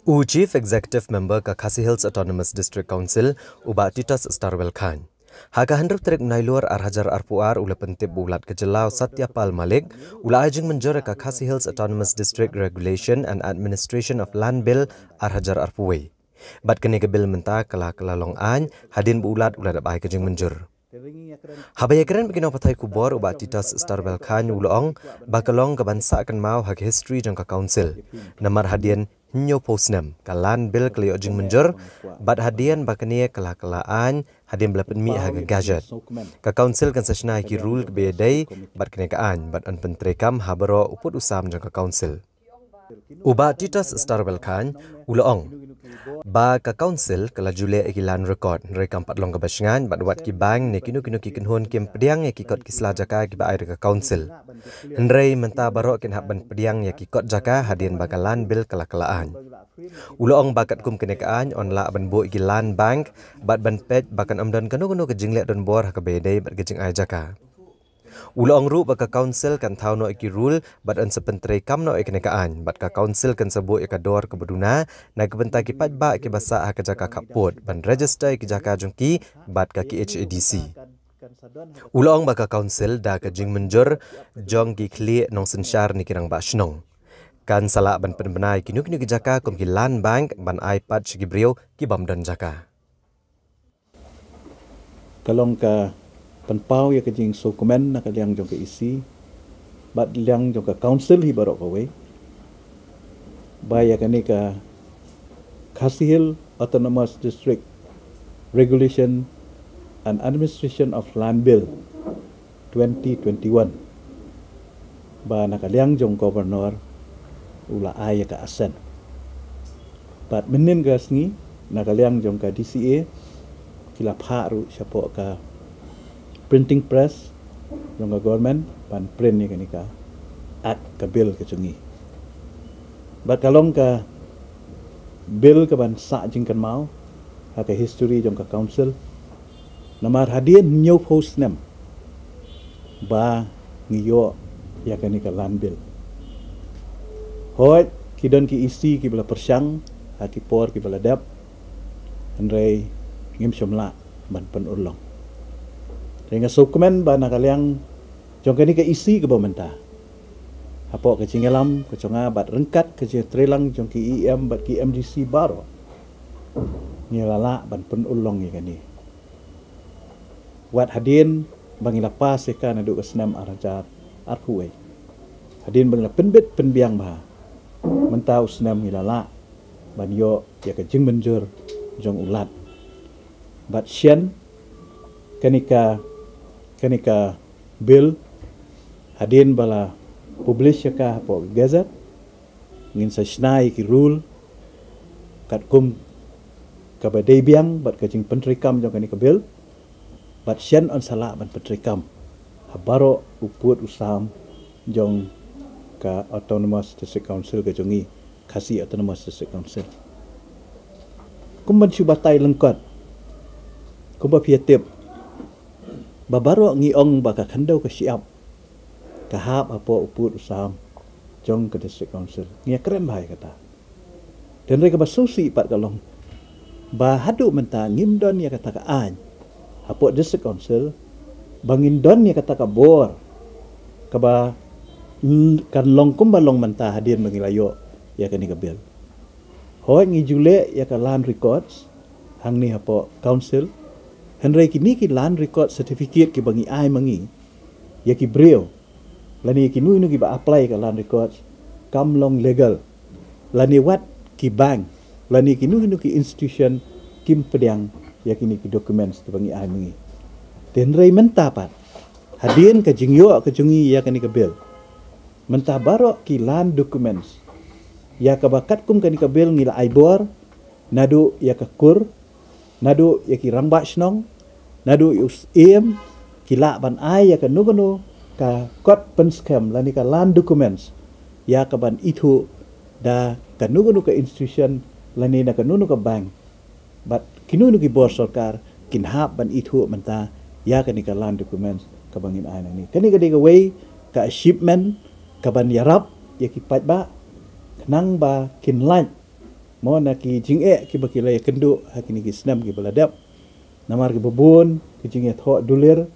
Chief Executive Member ka Khasi Hills Autonomous District Council uba Titas Starwell Khan. Haka handrep terik menailur arhajar arpuar ula pentip bulat kejelau Satyapal Malik ula ajeng menjor ka Khasi Hills Autonomous District Regulation and Administration of Land Bill arhajar arpuwe. Bat kene ke bil menta kala long an hadin bulat ula dabai kejeng menjur. Habaya keren begino patai kubor uba Titas Starwell Khan ulong bakalong kebansa akan mau hak history jangka council. Namar hadian Nyo posnem kalan bil kelio jing menjur bat hadian bakania kelaan hadian belapen mi haga gadget ka council kan sesna ki rule ke bedai bat kenekaan bat an pentrekam habaro uput usam jang ka council uba Titas Starwell Khan ulong ba ka council kala jule ikilan record rekam patlong ka basngan bat wat ki bang ne kinu ki kenhon kem pediang ya ki kot ki selajaka ki ba air ka council Hendrei menta barok kin haban pediang ya ki kot jaka hadian bakalan bil kala-kalaan ulong bakat kum kenekaan on la ban bo ikilan bank bat ban pet bakan amdan kanu ke jinglek don bor ka bedai bat gejing ai jaka Ulong ru baka council kan thau no iki rule bat an sepentre kam noikenekaan bat ka council kan sebut ya dor ke beduna na ke benta ki pat ba ki basa ha jaka kapot ban register ki jaka jungki bat ka ki HADC Ulong baka council da ka jing menjur jong ki kli nong sensyar ni kirang ba shnong kan sala ban penbenai ki nuk ki jaka kum ki land bank ban iPad shigi brio ki bamdan jaka kalong ka penpau ya kejing dokumen nak liang jong ke isi bat liang jong ke council hi barok kawe baya kani ka Khasi Hills Autonomous District Regulation and Administration of Land Bill 2021 ba nak liang jong governor ula aya ka asen bat menin gasngi nak liang jong ka DCA kila pharu siapo ka printing press yang government ban print ni kanika at ka bill ke chungi bat kalong ka bill ka ban sa jing kan mau ha ka history jong ka council namar hadian new post nem ba ngiyo ya kanika land bill hoi kidon ki isi ki bala persyang ha ki por ki bala dap andrei ngim somla ban pen ulong Dengan dokumen ba nakaliang jong kani ka isi ke bamenta. Apo ke cingelam ke conga bat rengkat ke trelang jong ki EM bat ki MDC baro. Ngilala ban pen ulong ye kani. Wat hadin bangila pas ka na du senam arajat arhuwe. Hadin bangila penbit penbiang ba. Mentau senam ngilala ban yo ya ke jing menjur jong ulat. Bat sien kanika bill hadin bala publish ka po gazette ngin sa snai ki rule kat kum ka badai biang bat ka jing pentrikam jong kanika bill bat sien on sala ban pentrikam habaro uput usam jong ka Autonomous District Council ka jongi Khasi Autonomous District Council kumban subatai lengkot kumba piatip babaro ngiong baka khandau ka siap kahap apo uput usam jong ke district council ngia keren bahai kata dan mereka basusi pat kalong ba hadu menta ngimdon ya kata ka an apo district council bangin don ya kata ka bor ka ba kan long kumbalong menta hadir mengilayo ya kani ka bil hoi ngi jule ya ka land records hang ni apo council Henry kini ki land record certificate ki bangi ai mangi ya ki brio lani ki nu ki ba apply ka land records kam long legal lani wat ki bank lani ki nu ki institution kim pediang ya kini ki documents tu bangi ai mangi Henry menta pat hadin ka jingyo ka jungi ya kani ka bill menta baro ki land documents ya ka bakat kum kani ka bill ngila ai bor nadu ya ka kur nadu ya ki rangba shnong nadu us kila ban ai ya ka nugono ka kot pen scam lani ka land documents ya ka ban itu da ka nugono ka institution lani na ka nuno ka bank but kinunu ki bor sarkar kinhap ban itu menta ya ka ni ka land documents ka bangin ai ni kani ka diga way ka shipment ka ban yarap ya ki pat ba nang ba kinlan Mo na ki jing'e ki bakilay kenduk hakini ki senam ki beladap. Namar ki bebun ki jing'e thok dulir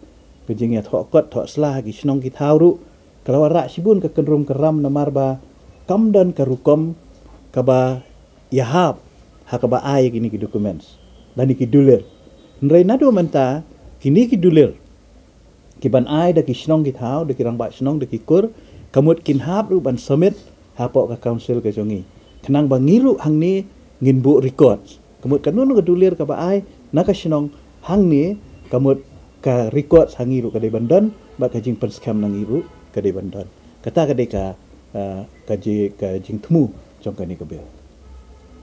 ki jing'e thok kot thok selah ki senong ki thauru. Kalau rak sibun ke kendrum keram namar ba kamdan ke rukom ke ba yahab ha ke ba ai kini ki documents. Dan ki dulir. Nrai nado menta kini ki dulir. Ki ban ai da ki senong ki thau da ki rang ba senong da ki kur kamut kin hab ru ban submit ha pok ka council ke jongi. Kenang ba ngiru hang ni ngin bu records. Kamut kanun ke dulir ke ba ai na ka senong hang ni kamut ka records hang ngiru ke de bandan ba ka jing pen scam nang ngiru ke de bandan. Kata ke de ka jing temu jong ka ni ke bil.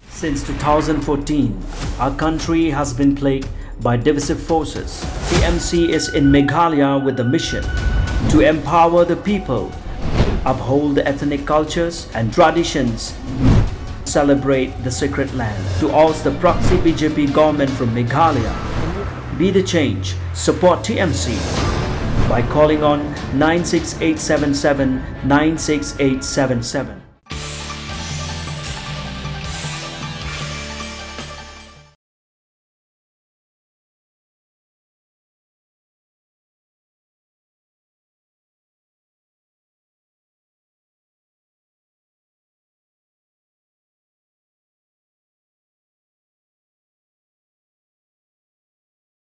Since 2014, our country has been plagued by divisive forces. TMC is in Meghalaya with the mission to empower the people, uphold the ethnic cultures and traditions, celebrate the sacred land. To oust the proxy BJP government from Meghalaya, be the change, support TMC by calling on 96877 96877.